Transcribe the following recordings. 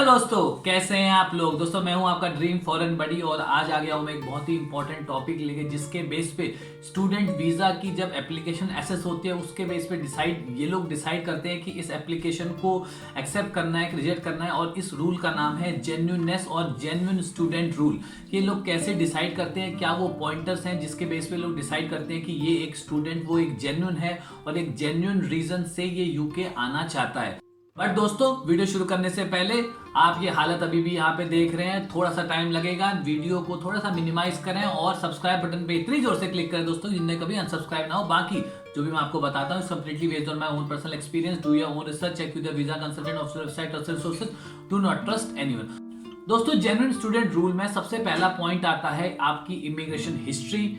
Hello दोस्तों, कैसे हैं आप लोग। दोस्तों मैं हूं आपका ड्रीम फॉरेन बडी और आज आ गया हूं मैं एक बहुत ही इंपॉर्टेंट टॉपिक लेके, जिसके बेस पे स्टूडेंट वीजा की जब एप्लीकेशन एसेस होती है उसके बेस पे ये लोग डिसाइड करते हैं कि इस एप्लीकेशन को एक्सेप्ट करना है, रिजेक्ट करना है। और इस रूल का नाम है जेन्युइननेस और जेन्युइन स्टूडेंट रूल। ये लोग कैसे डिसाइड करते हैं, क्या वो पॉइंटर्स हैं जिसके बेस पे लोग डिसाइड करते हैं कि ये एक स्टूडेंट वो एक जेन्युइन है और एक जेन्युइन रीजन से ये यूके आना चाहता है। बट दोस्तों, वीडियो शुरू करने से पहले आप ये हालत अभी भी यहाँ पे देख रहे हैं, थोड़ा सा टाइम लगेगा। वीडियो को थोड़ा सा मिनिमाइज करें और सब्सक्राइब बटन पे इतनी जोर से क्लिक करें दोस्तों, जिनने कभी अनसब्सक्राइब ना हो। बाकी जो भी मैं आपको बताता हूँ completely based on my own personal experience. Do your own research, check with the visa consultant official website और sources, do not trust anyone. दोस्तों, जेन्युइन स्टूडेंट रूल में सबसे पहला पॉइंट आता है आपकी इमिग्रेशन हिस्ट्री,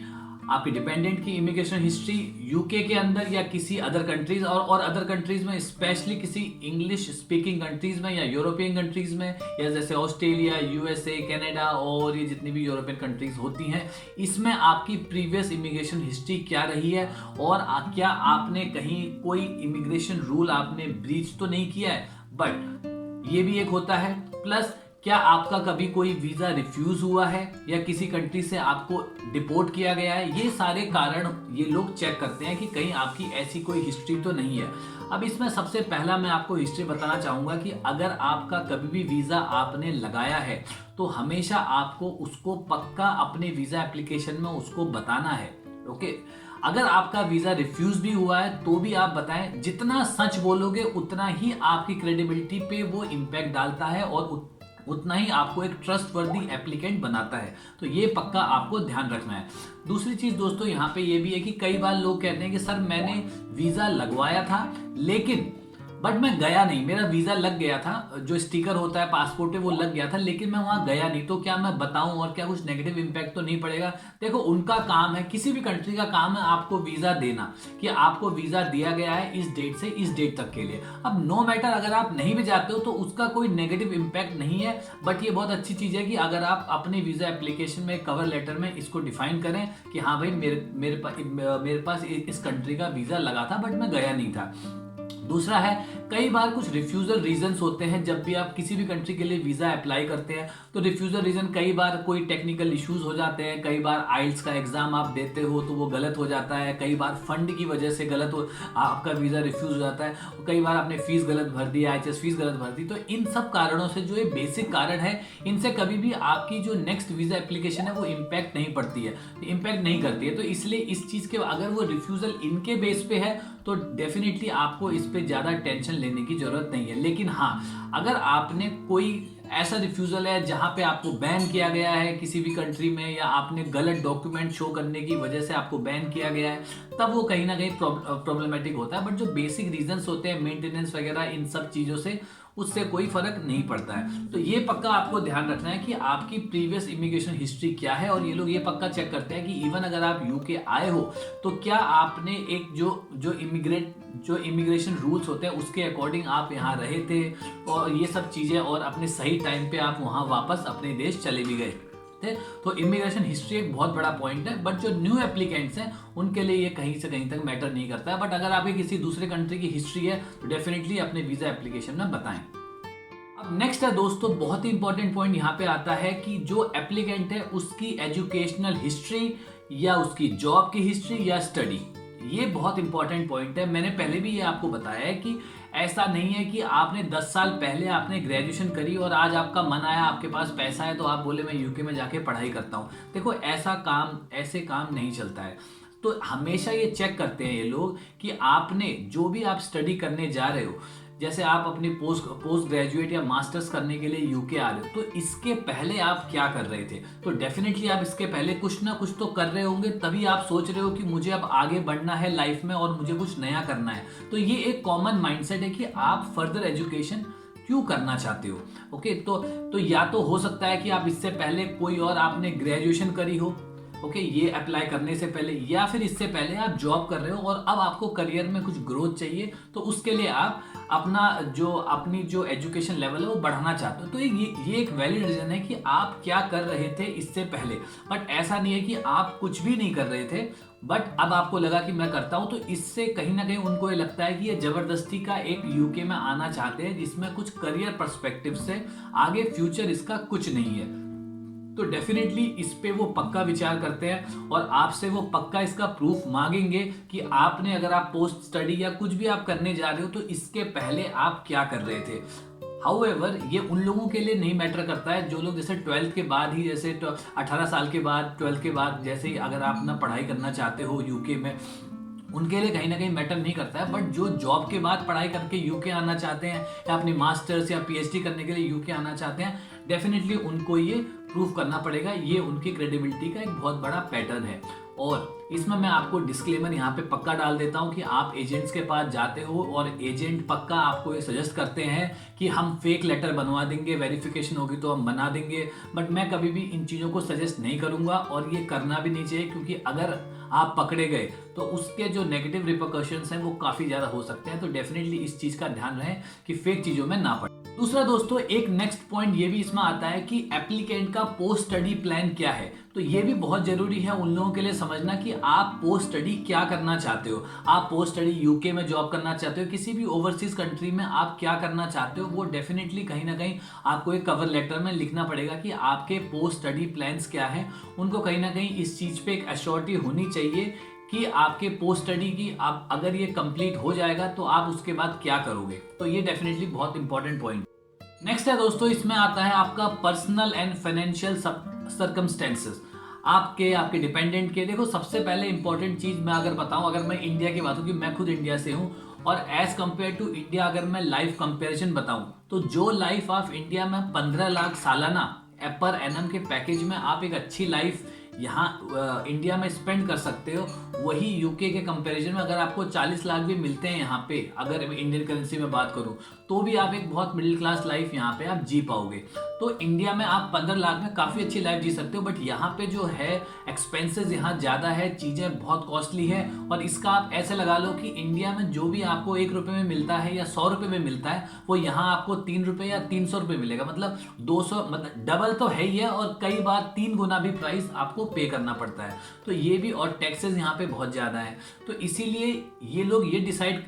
आपकी डिपेंडेंट की इमिग्रेशन हिस्ट्री यूके के अंदर या किसी अदर कंट्रीज और अदर कंट्रीज में, स्पेशली किसी इंग्लिश स्पीकिंग कंट्रीज में या यूरोपियन कंट्रीज में, या जैसे ऑस्ट्रेलिया, यूएसए, कनाडा और ये जितनी भी यूरोपियन कंट्रीज होती हैं, इसमें आपकी प्रीवियस इमिग्रेशन हिस्ट्री क्या रही है और क्या आपने कहीं कोई इमिग्रेशन रूल आपने ब्रीच तो नहीं किया है। बट ये भी एक होता है। प्लस क्या आपका कभी कोई वीजा रिफ्यूज हुआ है या किसी कंट्री से आपको डिपोर्ट किया गया है। ये सारे कारण ये लोग चेक करते हैं कि कहीं आपकी ऐसी कोई हिस्ट्री तो नहीं है। अब इसमें सबसे पहला मैं आपको हिस्ट्री बताना चाहूंगा कि अगर आपका कभी भी वीजा आपने लगाया है तो हमेशा आपको उसको पक्का अपने वीजा एप्लीकेशन में उसको बताना है। ओके, अगर आपका वीजा रिफ्यूज भी हुआ है तो भी आप बताएं। जितना सच बोलोगे उतना ही आपकी क्रेडिबिलिटी पे वो इम्पैक्ट डालता है और उतना ही आपको एक ट्रस्टवर्दी एप्लीकेंट बनाता है। तो ये पक्का आपको ध्यान रखना है। दूसरी चीज दोस्तों यहाँ पे ये भी है कि कई बार लोग कहते हैं कि सर मैंने वीजा लगवाया था लेकिन बट मैं गया नहीं, मेरा वीजा लग गया था, जो स्टिकर होता है पासपोर्ट पे वो लग गया था लेकिन मैं वहां गया नहीं, तो क्या मैं बताऊं और क्या कुछ नेगेटिव इंपैक्ट तो नहीं पड़ेगा। देखो, उनका काम है, किसी भी कंट्री का काम है आपको वीजा देना, कि आपको वीजा दिया गया है इस डेट से इस डेट तक के लिए। अब नो मैटर अगर आप नहीं भी जाते हो तो उसका कोई नेगेटिव इंपैक्ट नहीं है। बट ये बहुत अच्छी चीज है कि अगर आप अपने वीजा एप्लीकेशन में कवर लेटर में इसको डिफाइन करें कि हाँ भाई मेरे पास इस कंट्री का वीजा लगा था बट मैं गया नहीं था। दूसरा है, कई बार कुछ रिफ्यूजल रीजंस होते हैं। जब भी आप किसी भी कंट्री के लिए वीजा अप्लाई करते हैं तो रिफ्यूजल रीजन कई बार कोई टेक्निकल इश्यूज हो जाते हैं, कई बार आइल्स का एग्जाम आप देते हो तो वो गलत हो जाता है, कई बार फंड की वजह से आपका वीजा रिफ्यूज हो जाता है, कई बार आपने फीस गलत भर दी, IHS फीस गलत भर दी। तो इन सब कारणों से जो ये बेसिक कारण है, इनसे कभी भी आपकी जो नेक्स्ट वीजा एप्लीकेशन है वो इम्पैक्ट नहीं पड़ती है, इम्पैक्ट नहीं करती है। तो इसलिए इस चीज के अगर वो रिफ्यूजल इनके बेस पे है तो डेफिनेटली आपको इस पे ज्यादा टेंशन लेने की जरूरत नहीं है। लेकिन हाँ, अगर आपने कोई ऐसा रिफ्यूजल है जहां पे आपको बैन किया गया है किसी भी कंट्री में, या आपने गलत डॉक्यूमेंट शो करने की वजह से आपको बैन किया गया है, तब वो कहीं ना कहीं प्रॉब्लमेटिक होता है। बट जो बेसिक रीजंस होते हैं, मेंटेनेंस वगैरह, इन सब चीजों से उससे कोई फर्क नहीं पड़ता है। तो ये पक्का आपको ध्यान रखना है कि आपकी प्रीवियस इमिग्रेशन हिस्ट्री क्या है। और ये लोग ये पक्का चेक करते हैं कि इवन अगर आप यूके आए हो तो क्या आपने एक जो इमिग्रेशन रूल्स होते हैं उसके अकॉर्डिंग आप यहाँ रहे थे और ये सब चीजें, और अपने सही टाइम पे आप वहां वापस अपने देश चले भी गए थे। तो इमिग्रेशन हिस्ट्री एक बहुत बड़ा पॉइंट है। बट जो न्यू एप्लीकेंट्स हैं उनके लिए ये कहीं से कहीं तक मैटर नहीं करता है। बट अगर आपकी किसी दूसरे कंट्री की हिस्ट्री है तो डेफिनेटली अपने वीजा एप्लीकेशन में बताएं। अब नेक्स्ट है दोस्तों, बहुत ही इंपॉर्टेंट पॉइंट यहाँ पे आता है कि जो एप्लीकेंट है उसकी एजुकेशनल हिस्ट्री या उसकी जॉब की हिस्ट्री या स्टडी, ये बहुत इंपॉर्टेंट पॉइंट है। मैंने पहले भी ये आपको बताया है कि ऐसा नहीं है कि आपने 10 साल पहले आपने ग्रेजुएशन करी और आज आपका मन आया, आपके पास पैसा है तो आप बोले मैं यूके में जाके पढ़ाई करता हूँ। देखो, ऐसे काम नहीं चलता है। तो हमेशा ये चेक करते हैं ये लोग कि आपने जो भी आप स्टडी करने जा रहे हो, जैसे आप अपनी पोस्ट ग्रेजुएट या मास्टर्स करने के लिए यूके आ रहे हो, तो इसके पहले आप क्या कर रहे थे। तो डेफिनेटली आप इसके पहले कुछ ना कुछ तो कर रहे होंगे, तभी आप सोच रहे हो कि मुझे अब आगे बढ़ना है लाइफ में और मुझे कुछ नया करना है। तो ये एक कॉमन माइंडसेट है कि आप फर्दर एजुकेशन क्यों करना चाहते हो। ओके, तो या तो हो सकता है कि आप इससे पहले कोई और आपने ग्रेजुएशन करी हो, ओके, ये अप्लाई करने से पहले या फिर इससे पहले आप जॉब कर रहे हो और अब आपको करियर में कुछ ग्रोथ चाहिए, तो उसके लिए आप अपनी जो एजुकेशन लेवल है वो बढ़ाना चाहते हो, तो ये एक वैलिड रीजन है कि आप क्या कर रहे थे इससे पहले। बट ऐसा नहीं है कि आप कुछ भी नहीं कर रहे थे बट अब आपको लगा कि मैं करता हूं, तो इससे कहीं ना कहीं उनको ये लगता है कि ये जबरदस्ती का एक यूके में आना चाहते हैं जिसमें कुछ करियर पर्सपेक्टिव से आगे फ्यूचर इसका कुछ नहीं है। तो डेफिनेटली इस पे वो पक्का विचार करते हैं और आपसे वो पक्का इसका प्रूफ मांगेंगे कि आपने, अगर आप पोस्ट स्टडी या कुछ भी आप करने जा रहे हो, तो इसके पहले आप क्या कर रहे थे। हाउएवर ये उन लोगों के लिए नहीं मैटर करता है जो लोग जैसे 12th के बाद ही, जैसे 18 साल के बाद, 12th के बाद जैसे ही अगर आप अपना पढ़ाई करना चाहते हो यूके में, उनके लिए कहीं ना कहीं मैटर नहीं करता है। बट जो जॉब के बाद पढ़ाई करके यूके आना चाहते हैं या अपनी मास्टर्स या पीएचडी करने के लिए यूके आना चाहते हैं, डेफिनेटली उनको ये प्रूव करना पड़ेगा। ये उनकी क्रेडिबिलिटी का एक बहुत बड़ा पैटर्न है। और इसमें मैं आपको डिस्क्लेमर यहाँ पे पक्का डाल देता हूँ कि आप एजेंट्स के पास जाते हो और एजेंट पक्का आपको ये सजेस्ट करते हैं कि हम फेक लेटर बनवा देंगे, वेरिफिकेशन होगी तो हम बना देंगे, बट मैं कभी भी इन चीज़ों को सजेस्ट नहीं करूँगा और ये करना भी नहीं चाहिए, क्योंकि अगर आप पकड़े गए तो उसके जो नेगेटिव रिपरकशंस हैं वो काफ़ी ज़्यादा हो सकते हैं। तो डेफिनेटली इस चीज़ का ध्यान रहे कि फेक चीज़ों में ना पड़े। दूसरा दोस्तों, एक नेक्स्ट पॉइंट ये भी इसमें आता है कि एप्लीकेंट का पोस्ट स्टडी प्लान क्या है। तो ये भी बहुत जरूरी है उन लोगों के लिए समझना कि आप पोस्ट स्टडी क्या करना चाहते हो। आप पोस्ट स्टडी यूके में जॉब करना चाहते हो, किसी भी ओवरसीज कंट्री में आप क्या करना चाहते हो, वो डेफिनेटली कहीं ना कहीं आपको एक कवर लेटर में लिखना पड़ेगा कि आपके पोस्ट स्टडी प्लान्स क्या है। उनको कहीं ना कहीं इस चीज पे एक एश्योरिटी होनी चाहिए कि आपके पोस्ट स्टडी की आप अगर ये कंप्लीट हो जाएगा तो आप उसके बाद क्या करोगे। तो ये डेफिनेटली बहुत इंपॉर्टेंट पॉइंट। नेक्स्ट है दोस्तों, इसमें आता है आपका पर्सनल एंड फाइनेंशियल सर्कमस्टेंसेस, आपके डिपेंडेंट के। देखो, सबसे पहले इंपॉर्टेंट चीज मैं अगर बताऊं, अगर मैं इंडिया की बात हूं कि मैं खुद इंडिया से हूं, और एज कंपेयर टू इंडिया अगर मैं लाइफ कंपेरिजन बताऊं, तो जो लाइफ ऑफ इंडिया में 15 लाख सालाना पर एनम के पैकेज में आप एक अच्छी लाइफ यहाँ इंडिया में स्पेंड कर सकते हो, वही यूके के कंपैरिजन में अगर आपको 40 लाख भी मिलते हैं यहाँ पे, अगर इंडियन करेंसी में बात करूँ, तो भी आप एक बहुत मिडिल क्लास लाइफ यहाँ पे आप जी पाओगे। तो इंडिया में आप 15 लाख में काफ़ी अच्छी लाइफ जी सकते हो, बट यहाँ पे जो है एक्सपेंसेस यहाँ ज़्यादा है, चीज़ें बहुत कॉस्टली है। और इसका आप ऐसे लगा लो कि इंडिया में जो भी आपको 1 रुपये में मिलता है या 100 रुपये में मिलता है, वो यहाँ आपको 3 रुपये या 300 रुपये मिलेगा। मतलब 200, मतलब डबल तो है ही है, और कई बार 3 गुना भी प्राइस आपको पे करना पड़ता है। तो ये भी, और टैक्सेस यहाँ पे बहुत ज़्यादा है। तो इसीलिए ये लोग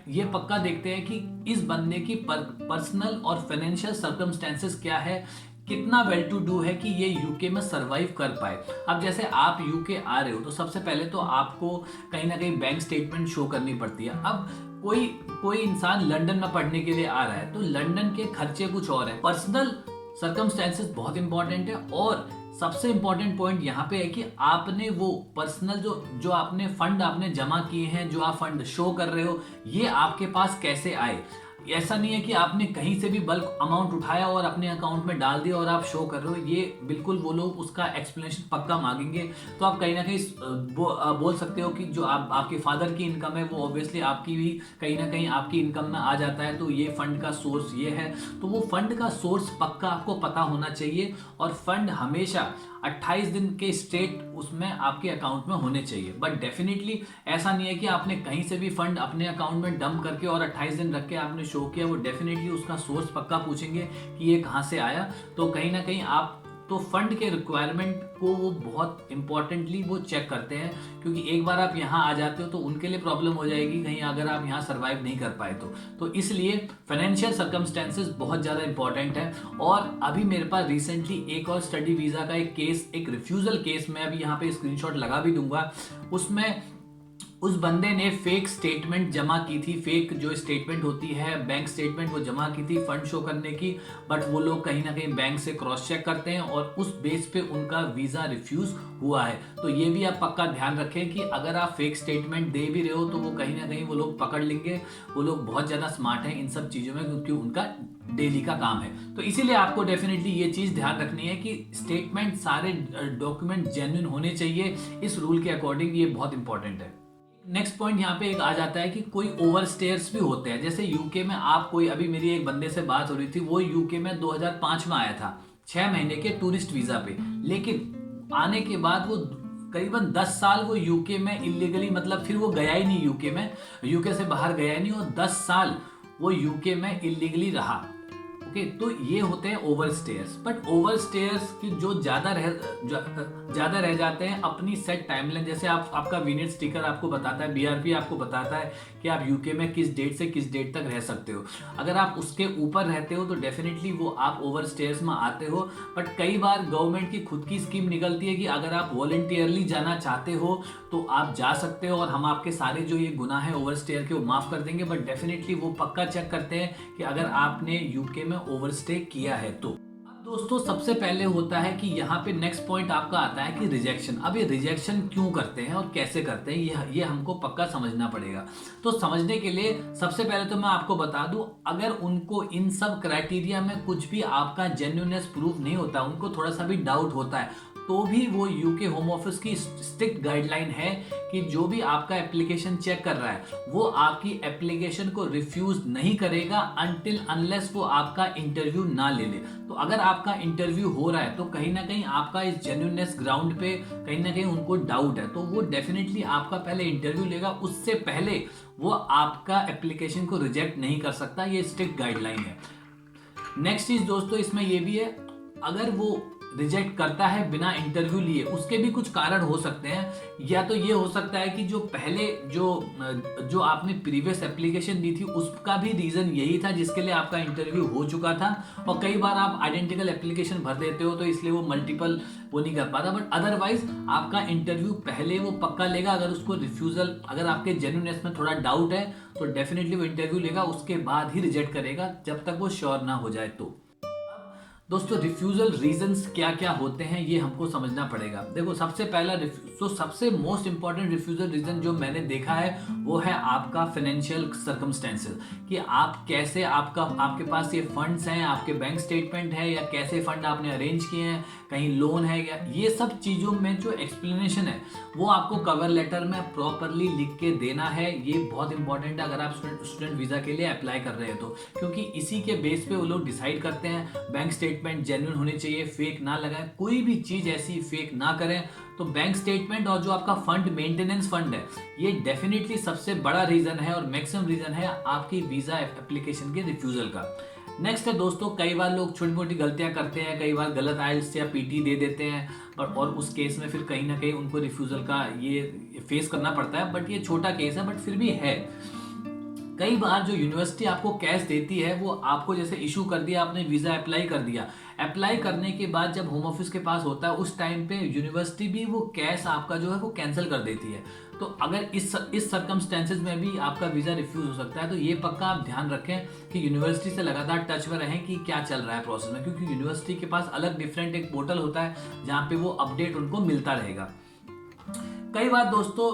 ये पक्का देखते हैं कि इस बंदे की पर्सनल और फाइनेंशियल सर्कमस्टेंसेस क्या है, कितना वेल टू डू है कि ये यूके में सरवाइव कर पाए। अब जैसे आप यूके आ रहे हो तो सबसे पहले तो आपको कहीं ना कहीं बैंक स्टेटमेंट शो करनी पड़ती है। अब कोई इंसान लंदन में पढ़ने के लिए आ रहा है तो लंदन के खर्चे कुछ और है, पर्सनल सर्कमस्टेंसेस बहुत इंपॉर्टेंट है। और सबसे इंपॉर्टेंट पॉइंट यहाँ पे है कि आपने वो पर्सनल जो आपने फंड आपने जमा किए हैं, जो आप फंड शो कर रहे हो, ये आपके पास कैसे आए। ऐसा नहीं है कि आपने कहीं से भी बल्क अमाउंट उठाया और अपने अकाउंट में डाल दिया और आप शो कर रहे हो। ये बिल्कुल वो लोग उसका एक्सप्लेनेशन पक्का मांगेंगे। तो आप कहीं ना कहीं बोल सकते हो कि जो आपके फादर की इनकम है वो ऑब्वियसली आपकी भी कहीं ना कहीं आपकी इनकम में आ जाता है, तो ये फंड का सोर्स ये है। तो वो फंड का सोर्स पक्का आपको पता होना चाहिए, और फंड हमेशा 28 दिन के स्ट्रेट उसमें आपके अकाउंट में होने चाहिए। बट डेफिनेटली ऐसा नहीं है कि आपने कहीं से भी फंड अपने अकाउंट में डंप करके और 28 दिन रख के आपने शो किया। वो डेफिनेटली उसका सोर्स पक्का पूछेंगे कि ये कहाँ से आया। तो कहीं ना कहीं आप तो फंड के रिक्वायरमेंट को वो बहुत इंपॉर्टेंटली वो चेक करते हैं, क्योंकि एक बार आप यहाँ आ जाते हो तो उनके लिए प्रॉब्लम हो जाएगी कहीं अगर आप यहाँ सर्वाइव नहीं कर पाए तो इसलिए फाइनेंशियल सर्कमस्टेंसेस बहुत ज़्यादा इंपॉर्टेंट है। और अभी मेरे पास रिसेंटली एक और स्टडी वीज़ा का एक केस, एक रिफ्यूज़ल केस, मैं अभी यहाँ पे स्क्रीनशॉट लगा भी दूंगा। उसमें उस बंदे ने फेक स्टेटमेंट जमा की थी, फेक जो स्टेटमेंट होती है बैंक स्टेटमेंट, वो जमा की थी फंड शो करने की। बट वो लोग कहीं ना कहीं बैंक से क्रॉस चेक करते हैं और उस बेस पे उनका वीज़ा रिफ्यूज़ हुआ है। तो ये भी आप पक्का ध्यान रखें कि अगर आप फेक स्टेटमेंट दे भी रहे हो तो वो कहीं ना कहीं वो लोग पकड़ लेंगे। वो लोग बहुत ज़्यादा स्मार्ट हैं इन सब चीज़ों में, क्योंकि उनका डेली का काम है। तो इसीलिए आपको डेफिनेटली ये चीज़ ध्यान रखनी है कि स्टेटमेंट, सारे डॉक्यूमेंट जेन्युइन होने चाहिए। इस रूल के अकॉर्डिंग ये बहुत इंपॉर्टेंट है। नेक्स्ट पॉइंट यहाँ पे एक आ जाता है कि कोई ओवरस्टेयर्स भी होते हैं। जैसे यूके में आप कोई, अभी मेरी एक बंदे से बात हो रही थी, वो यूके में 2005 में आया था 6 महीने के टूरिस्ट वीज़ा पे, लेकिन आने के बाद वो करीबन 10 साल वो यूके में इलीगली, मतलब फिर वो गया ही नहीं यूके में, यूके से बाहर गया ही नहीं, और 10 साल वो यूके में इलीगली रहा। ओके, तो ये होते हैं ओवरस्टेयर्स। बट ओवरस्टेयर्स की जो ज्यादा रह जाते हैं अपनी सेट टाइमलाइन, जैसे आपका विनिट स्टिकर आपको बताता है, बीआरपी आपको बताता है कि आप यूके में किस डेट से किस डेट तक रह सकते हो। अगर आप उसके ऊपर रहते हो तो डेफिनेटली वो आप ओवरस्टेयर्स में आते हो। बट कई बार गवर्नमेंट की खुद की स्कीम निकलती है कि अगर आप वॉलंटियरली जाना चाहते हो तो आप जा सकते हो, और हम आपके सारे जो ये गुनाह है ओवरस्टेयर के वो माफ कर देंगे। बट डेफिनेटली वो पक्का चेक करते हैं कि अगर आपने यूके में ओवरस्टे किया है तो। अब दोस्तों सबसे पहले होता है कि यहाँ पे नेक्स्ट पॉइंट आपका आता है कि रिजेक्शन। अब ये रिजेक्शन क्यों करते हैं और कैसे करते हैं ये हमको पक्का समझना पड़ेगा। तो समझने के लिए सबसे पहले तो मैं आपको बता दूं, अगर उनको इन सब क्राइटेरिया में कुछ भी आपका जेन्युइननेस प्रूव नहीं होता, उनको थोड़ा सा भी डाउट होता है, तो भी वो यूके होम ऑफिस की स्ट्रिक्ट गाइडलाइन है कि जो भी आपका एप्लीकेशन चेक कर रहा है वो आपकी एप्लीकेशन को रिफ्यूज नहीं करेगा अनटिल अनलेस वो आपका इंटरव्यू ना ले ले। तो अगर आपका इंटरव्यू हो रहा है तो कहीं ना कहीं आपका इस जेन्युइननेस ग्राउंड पे कहीं ना कहीं उनको डाउट है, तो वो डेफिनेटली आपका पहले इंटरव्यू लेगा, उससे पहले वो आपका एप्लीकेशन को रिजेक्ट नहीं कर सकता। ये स्ट्रिक्ट गाइडलाइन है। नेक्स्ट चीज दोस्तों इसमें ये भी है, अगर वो रिजेक्ट करता है बिना इंटरव्यू लिए, उसके भी कुछ कारण हो सकते हैं। या तो ये हो सकता है कि जो पहले जो आपने प्रीवियस एप्लीकेशन दी थी उसका भी रीजन यही था जिसके लिए आपका इंटरव्यू हो चुका था, और कई बार आप आइडेंटिकल एप्लीकेशन भर देते हो तो इसलिए वो मल्टीपल वो नहीं कर पाता। बट अदरवाइज आपका इंटरव्यू पहले वो पक्का लेगा। अगर उसको रिफ्यूजल, अगर आपके जेन्युइननेस में थोड़ा डाउट है तो डेफिनेटली वो इंटरव्यू लेगा, उसके बाद ही रिजेक्ट करेगा जब तक वो श्योर ना हो जाए। तो दोस्तों रिफ्यूजल रीजंस क्या क्या होते हैं ये हमको समझना पड़ेगा। देखो सबसे पहला सबसे मोस्ट इंपॉर्टेंट रिफ्यूजल रीजन जो मैंने देखा है वो है आपका फाइनेंशियल सर्कमस्टेंसेस, कि आप कैसे आपके पास ये फंड्स हैं, आपके बैंक स्टेटमेंट है या कैसे फंड आपने अरेंज किए हैं, कहीं लोन है, या ये सब चीज़ों में जो एक्सप्लेनेशन है वो आपको कवर लेटर में प्रॉपरली लिख के देना है। ये बहुत इंपॉर्टेंट है अगर आप स्टूडेंट वीज़ा के लिए अप्लाई कर रहे हैं तो, क्योंकि इसी के बेस पे वो लोग डिसाइड करते हैं। बैंक स्टेटमेंट जेन्युइन होने चाहिए, फेक ना लगाएं, कोई भी चीज़ ऐसी फेक ना करें। तो बैंक स्टेटमेंट और जो आपका फंड मेंटेनेंस फंड है ये डेफिनेटली सबसे बड़ा रीजन है और मैक्सिमम रीजन है आपकी वीज़ा एप्लीकेशन के रिफ्यूजल का। नेक्स्ट है दोस्तों, कई बार लोग छोटी मोटी गलतियां करते हैं, कई बार गलत आइल्स या पीटी दे देते हैं, और उस केस में फिर कहीं ना कहीं उनको रिफ्यूजल का ये फेस करना पड़ता है। बट ये छोटा केस है, बट फिर भी है। कई बार जो यूनिवर्सिटी आपको कैश देती है वो आपको जैसे इशू कर दिया, आपने वीज़ा अप्लाई कर दिया, अप्लाई करने के बाद जब होम ऑफिस के पास होता है उस टाइम पे यूनिवर्सिटी भी वो कैश आपका जो है वो कैंसिल कर देती है। तो अगर इस सर्कमस्टेंसेज में भी आपका वीज़ा रिफ्यूज हो सकता है, तो ये पक्का आप ध्यान रखें कि यूनिवर्सिटी से लगातार टच में रहें कि क्या चल रहा है प्रोसेस में, क्योंकि यूनिवर्सिटी के पास अलग डिफरेंट एक पोर्टल होता है जहाँ पे वो अपडेट उनको मिलता रहेगा। कई बार दोस्तों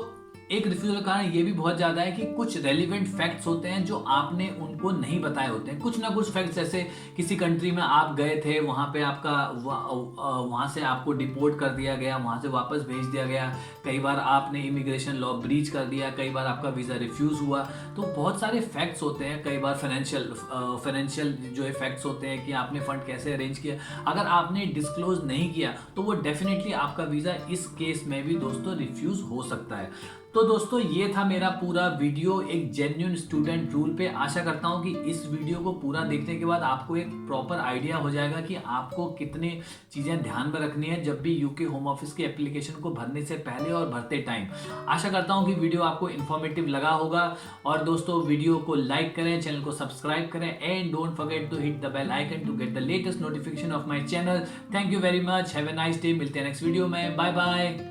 एक रिफ्यूजल का कारण ये भी बहुत ज्यादा है कि कुछ रेलिवेंट फैक्ट्स होते हैं जो आपने उनको नहीं बताए होते हैं। कुछ ना कुछ फैक्ट्स, जैसे किसी कंट्री में आप गए थे, वहां पे आपका वहां से आपको डिपोर्ट कर दिया गया, वहां से वापस भेज दिया गया, कई बार आपने इमिग्रेशन लॉ ब्रीच कर दिया, कई बार आपका वीज़ा रिफ्यूज हुआ। तो बहुत सारे फैक्ट्स होते हैं। कई बार फाइनेंशियल जो है फैक्ट्स होते हैं कि आपने फंड कैसे अरेंज किया, अगर आपने डिस्क्लोज नहीं किया तो वो डेफिनेटली आपका वीज़ा इस केस में भी दोस्तों रिफ्यूज हो सकता है। तो दोस्तों ये था मेरा पूरा वीडियो एक जेन्युइन स्टूडेंट रूल पे। आशा करता हूँ कि इस वीडियो को पूरा देखने के बाद आपको एक प्रॉपर आइडिया हो जाएगा कि आपको कितनी चीज़ें ध्यान में रखनी है जब भी यूके होम ऑफिस की एप्लीकेशन को भरने से पहले और भरते टाइम। आशा करता हूँ कि वीडियो आपको इन्फॉर्मेटिव लगा होगा। और दोस्तों वीडियो को लाइक करें, चैनल को सब्सक्राइब करें, and don't forget to hit the bell icon to get the latest notification of my channel. Thank you very much, have a nice day. मिलते हैं नेक्स्ट वीडियो में, बाय बाय।